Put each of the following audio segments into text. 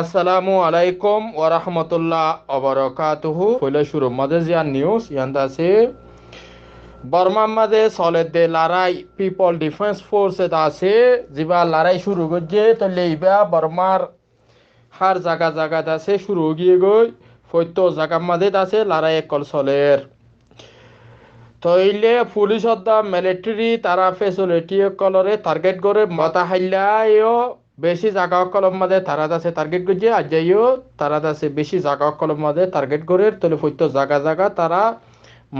আসসালামু আলাইকুম ওয়া রাহমাতুল্লাহ ওয়া বারাকাতুহু ফলে শুরু মাদেজিয়া নিউজ ইয়ান্দাসে বর্মা মাঝে চলেতে লড়াই পিপল ডিফেন্স ফোর্স আছে জিবা লড়াই শুরু করছে তো লেইবা বর্মার হার জায়গা জায়গাত আছে শুরু গিয়ে গই ফৈত্য জায়গার মাঝে আছে লড়াই কল চলের তইলে পুলিশ অদ্দা মিলিটারি তারা ফেসিলিটি কলরে টার্গেট করে মাথা হাইলাইও বেশি জায়গা কলম মাঝে তারা আছে টার্গেট করছে আর যাইও তারা আছে বেশি জায়গা কলম মাঝে টার্গেট করে তলে ফৈত্য জায়গা জায়গা তারা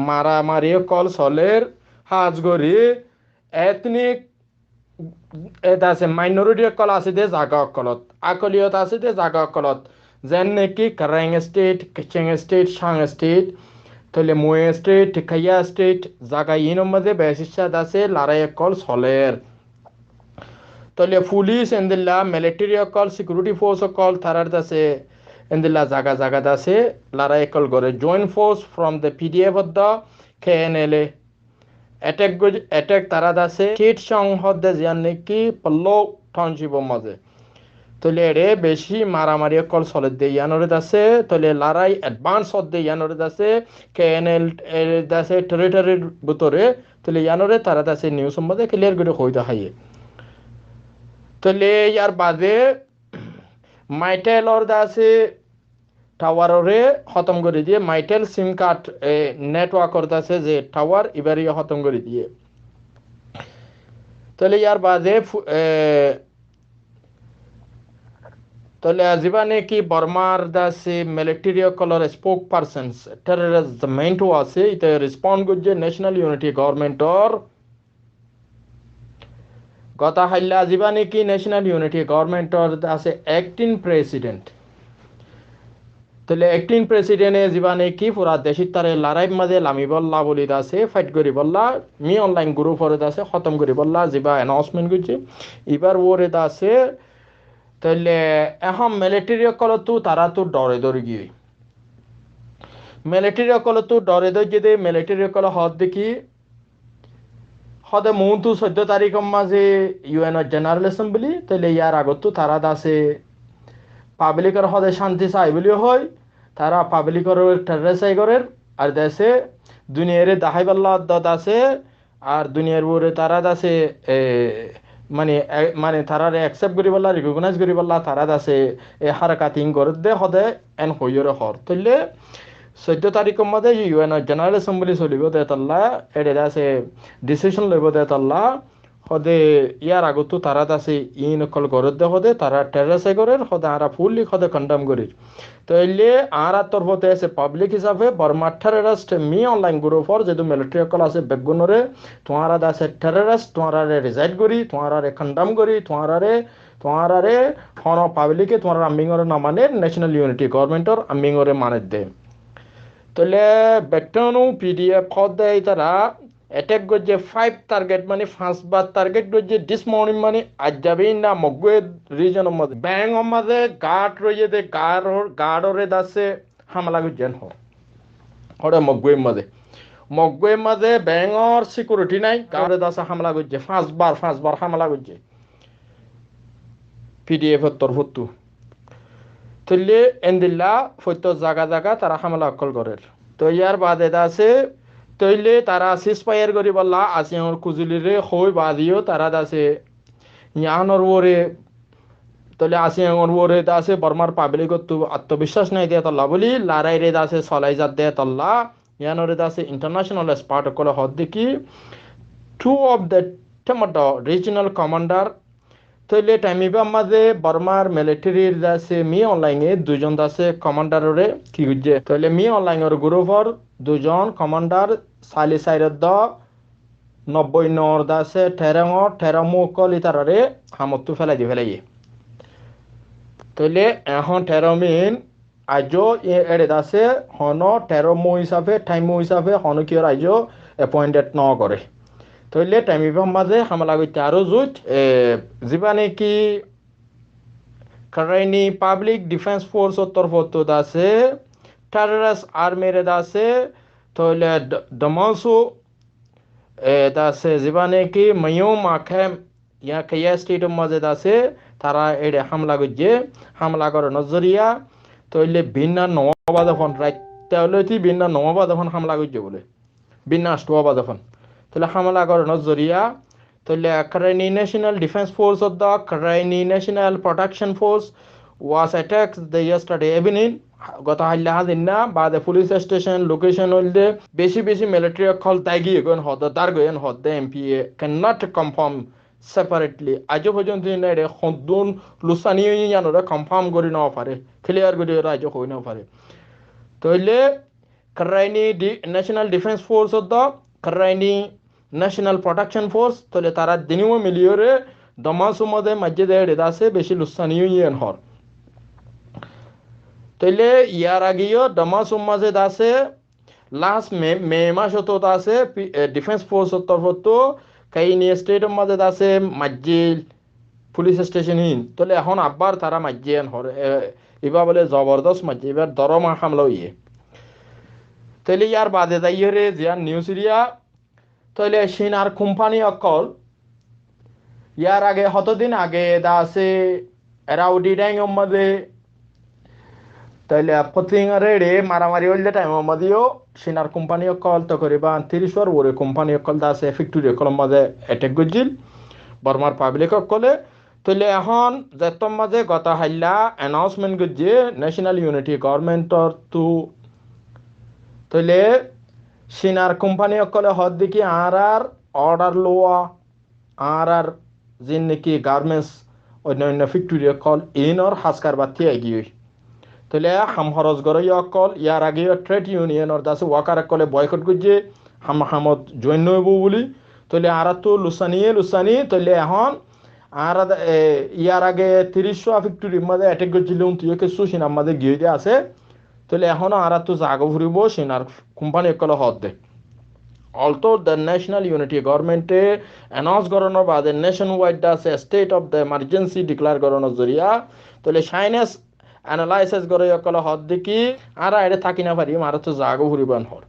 মারামারি কল চলের হাজ গড়ি এথনিক এটা আছে মাইনরিটি কল আছে দে জায়গা কলত আকলিয়ত আছে দে জায়গা কলত যেন নাকি কারাং স্টেট কিচেং স্টেট সাং স্টেট তাহলে মুয়ে স্টেট টিকাইয়া স্টেট জায়গা ইনোর মধ্যে বেশিসাদ আছে লড়াই কল চলের তাহলে পুলিশ এন্দিল্লা মিলিটারি কল সিকিউরিটি ফোর্স কল তারার আছে এন্দিল্লা জায়গা জায়গা আছে লড়াই কল করে joint force from the PDF of the KNLA attack তারা আছে স্টেট সংহদ জিয়ান নাকি পল্লৌ টাউনশিপের মাঝে তলে রে বেশি মারামারি কল চলে দে ইয়ানোরে আছে তলে লড়াই অ্যাডভান্স হতে ইয়ানোরে আছে কেএনএল আছে টেরিটরির ভিতরে তলে ইয়ানোরে তারা আছে নিউজ মধ্যে ক্লিয়ার করে হই দেখাইয়ে তলে ইয়ার বাদে মাইটেলর আছে টাওয়ারে খতম করে দিয়ে মাইটেল সিম কার্ড নেটওয়ার্কর আছে যে টাওয়ার এবারে খতম করে দিয়ে তাহলে ইয়ার বাদে তাহলে জীবানে কি বর্মার দাসে মিলিটারি কলর স্পোক পারসনস টেররিজমেন্ট আছে এটা রেসপন্ড করছে ন্যাশনাল ইউনিটি গভর্নমেন্টর গতা হাইলা জীবানে কি ন্যাশনাল ইউনিটি গভর্নমেন্টর আছে অ্যাক্টিং প্রেসিডেন্ট তাহলে অ্যাক্টিং প্রেসিডেন্টে জীবানে কি পুরা দেশিত তারে লড়াই মাঝে লামি বল্লা বলি আছে ফাইট করি বল্লা মি অনলাইন গ্রুপ হরে আছে খতম করি বল্লা জিবা অ্যানাউন্সমেন্ট করছে এবার ওরে আছে তাহলে এখন মিলিটারি কলতো তারা তো ডরে ডরে গিয়ে মিলিটারি কলতো ডরে ডরে যদি মিলিটারি কল হদ দেখি হদে মৌন্তু 14 তারিখ মাঝে ইউএন জেনারেল অ্যাসেম্বলি তাহলে ইয়ার আগত তারা আছে পাবলিকের হদে শান্তি চাই বলি হয় তারা পাবলিকের টেররিসাই করে আর দেশে দুনিয়ার দাহাই পাল্লা দত আছে আর দুনিয়ার উপরে তারা আছে মানে মানে তারারে অ্যাকসেপ্ট করি বললা রিকগনাইজ করি বললা তারা আছে এ হারকাতিং করে দে হদে এন হইরে হর তইলে 14 তারিখের মধ্যে ইউএন জেনারেল অ্যাসেম্বলি চলিব দে তাল্লা এডে আছে ডিসিশন লইব দে তাল্লা হদে ইয়ার আগতো তারা আছে ইন কল করে দে হদে তারা টেররিসাই করে হদে আরা ফুললি হদে কন্ডেম করি তইলে আর তরফতে আছে পাবলিক হিসাবে বর্মা টেররিস্ট মি অনলাইন গ্রুপর যেহেতু মিলিটারি কল আছে বেগুনরে তোমারা আছে টেররিস্ট তোমারা রিজাইড করি তোমারা কন্ডেম করি তোমারা হন পাবলিকে তোমারা আমিংরে না মানে ন্যাশনাল ইউনিটি গভর্নমেন্টর আমিংরে মানে দে তাহলে বেকটানো পিডিএফ খদ দেয় তারা অ্যাটাক করছে 5 টার্গেট মানে 5বার টার্গেট করছে দিস মর্নিং মানে আজ যাবেই না মগুয়ে রিজনের মধ্যে ব্যাং মাঝে গার্ড রয়েছে দে গার্ডরে দাসে হামলা করছেন হরে মগুয়ের মাঝে ব্যাঙর সিকিউরিটি নাই গার্ডে দাসে হামলা করছে 5বার হামলা করছে পিডিএফ এর তরফতু তইলে এন্দিল্লা ফৈত্য জায়গা জায়গা তারা হামলা অকল করে তো ইয়ার বাদে আছে তইলে তারা সিসপায়ার করি বললা আসিয়ার কুজুলিরে হই বাদিও তারা আছে ইয়ানোর ওরে তলে আসিয়ার ওরে আছে বর্মার পাবলিক তো আত্মবিশ্বাস নাই দিয়ে তল্লা বলি লড়াই রে আছে চলাই যাত দিয়ে তল্লা ইয়ানোরে আছে ইন্টারন্যাশনাল স্পার্ট কলে হদ দেখি 2 of the tomato regional commander তইলে টাইমিবা মাঝে বর্মার মিলিটারির আছে মি অনলাইনে দুজন আছে কমান্ডাররে কি হচ্ছে তইলে মি অনলাইনের গ্রুপর দুজন কমান্ডার সালি সাইরদ 90 নর দাসে ঠেরমো কল ইতারে হামতু ফেলাই তইলে এখন 13 মিন আজও এড়ে দাসে হন 13 হিসাবে টাইম হিসাবে হন কি আজও অ্যাপয়েন্টেড ন করে তইলে টাইমিবা মাঝে হামলা করতে আরো জুট জীবানে কি কারাইনি পাবলিক ডিফেন্স ফোর্স তরফত আছে টেররিস্ট আর্মির আছে তইলে দমাসু দাসে জীবানে কি ময়ো মাখে ইয়া কেয়া স্টেট মাঝে আছে তারা এডে হামলা করছে হামলা করে নজরিয়া তইলে বিনা নবাদ ফোন রাইতে হলে বিনা নবাদ ফোন হামলা করছে বলে বিনা আষ্টবাদ ফোন তাহলে হামলা করে নজরিয়া তাহলে Ukrainian National Defense Force of the Ukrainian National Protection Force was attacked the yesterday evening গত হাল্লা হাদিন না বা the police station location হইলে বেশি বেশি মিলিটারি কল তাইগি গন হদ দার গন হদ এমপিএ cannot confirm separately আজ পর্যন্ত নেড়ে হদুন লুসানি জানোরা কনফার্ম করি না পারে ক্লিয়ার করে রাজ্য হই না পারে তাহলে Ukrainian National Defense Force of the Ukrainian National Protection Force তাহলে তারা দিনিও মিলিয়রে দমাসুমদে মসজিদে রেদাসে বেশি লুসানি ইয়েন হর তাহলে ইয়ার আগেও দমাসুমাজে দাসে লাস্ট মে মাস হতো দাসে ডিফেন্স ফোর্স তরফ তো কাইনি স্টেটের মাঝে দাসে মসজিদ পুলিশ স্টেশন হিন তাহলে এখন আবার তারা মসজিদ হর এবার বলে জবরদস্ত মসজিদ এবার দরমা হামলা ইয়ে তাহলে ইয়ার বাদে দাইরে জিয়ান নিউজ এরিয়া তাহলে সিনার কোম্পানি অকল ইয়ার আগে হতদিন আগে দাসে রাউডি ড্যাং মধ্যে তাহলে পতিংরে মারামারি হইলে টাইম মধ্যেও সিনার কোম্পানি অকল তো করিবা 30 ওর ওরে কোম্পানি অকল দাসে ফ্যাক্টরি অকল মধ্যে অ্যাটাক গজিল বর্মার পাবলিক অকলে তাহলে এখন যেতম মাঝে গত হাইলা অ্যানাউন্সমেন্ট গজে ন্যাশনাল ইউনিটি গভর্নমেন্টর টু তাহলে সিনার কোম্পানি অকলে হদ দেখি আর অর্ডার লোয়া আর যিন নাকি গার্মেন্টস অন্যান্য ফ্যাক্টরি অকল ইনর হাসকার বাতি এগিয়ে তাহলে হাম হরজ গরই অকল ইয়ার আগে ট্রেড ইউনিয়নের দাসে ওয়াকার অকলে বয়কট করছে হামত জয়েন হইব বলি তাহলে আর তো লুসানি তাহলে এখন আর ইয়ার আগে 30 ফ্যাক্টরির মধ্যে অ্যাটাক করছিল তুই কিছু সিনার মধ্যে গিয়ে দিয়ে আছে তাহলে এখনো আর তো জাগো ফুরিব সিনার কোম্পানি অকলে হদ দে Although the National Unity Government announced governor by the nationwide as a state of the emergency declared governor Zoria, তাহলে সাইনেস অ্যানালাইসিস করে কল হদ দেখি আর এটা থাকি না পারি আর তো জাগো হরিবান হর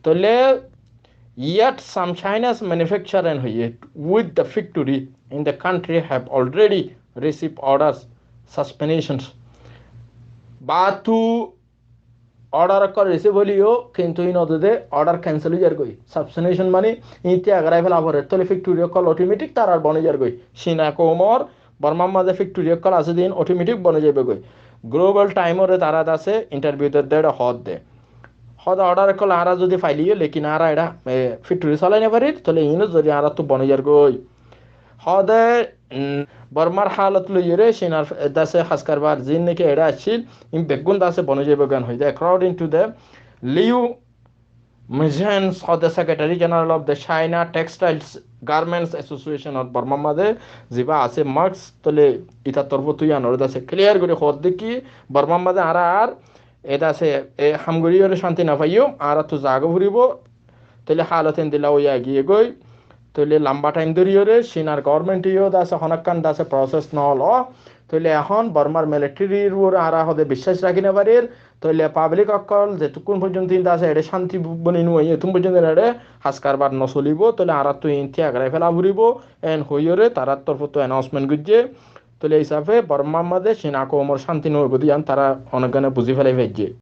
তাহলে yet some Chinese manufacturing হইয়ে with the factory in the country have already received orders suspensions but to order করে রিসিভ হলিও কিন্তু ইন অদে অর্ডার ক্যান্সেল হয়ে যার গই সাবস্টেশন মানে ইতে আগ্রাই ফেলা পরে তাহলে ফ্যাক্টরি কল অটোমেটিক তার আর বনে যার গই সিনা কোমর বর্মার মাঝে ফ্যাক্টরি কল আছে দিন অটোমেটিক বনে যাবে গই গ্লোবাল টাইমরে তারা আছে ইন্টারভিউতে দেড় হদ দে হদ অর্ডার কল আর যদি ফাইলিয়ে লেকিন আর এটা ফ্যাক্টরি চালাই না পারি তাহলে ইনো যদি আর তো বনে যার গই হদে বর্মার হালত লইরে সিনার দাসে হাসকারবার জিন নাকি এরা আসছিল ইন বেগুন দাসে বনে যাবে গান হয়ে যায় অ্যাকর্ডিং টু দ্য লিউ মিজেন্স of the secretary general of the China textiles garments association of বর্মার মাঝে যিবা আছে মার্কস তলে ইতার তরফ তুই আনর দাসে ক্লিয়ার করে হদ দেখি বর্মার মাঝে আর এটা আছে হামগুড়িওরে শান্তি না পাইও আর তো জাগো ফুরিব তাহলে হালতেন দিলা ওই এগিয়ে গই তাহলে লম্বা টাইম ধরিয়ে সিনার গভর্নমেন্টও দাসে হনকান দাসে প্রসেস নহল তাহলে এখন বর্মার মিলিটারির উপর আর হদে বিশ্বাস রাখি না পারে তাহলে পাবলিক অকল যেটুকুন পর্যন্ত দাসে এটা শান্তি বনি নুই এতুন পর্যন্ত এটা হাসকারবার নচলিব তাহলে আর তো ইন্থি আগ্রাই ফেলা ফুরিব এন হইরে তার তরফ তো অ্যানাউন্সমেন্ট করছে তাহলে এই হিসাবে বর্মার মাঝে সিনা কোমর শান্তি নয় বুঝি তারা অনেক বুঝি ফেলাই ফেলছে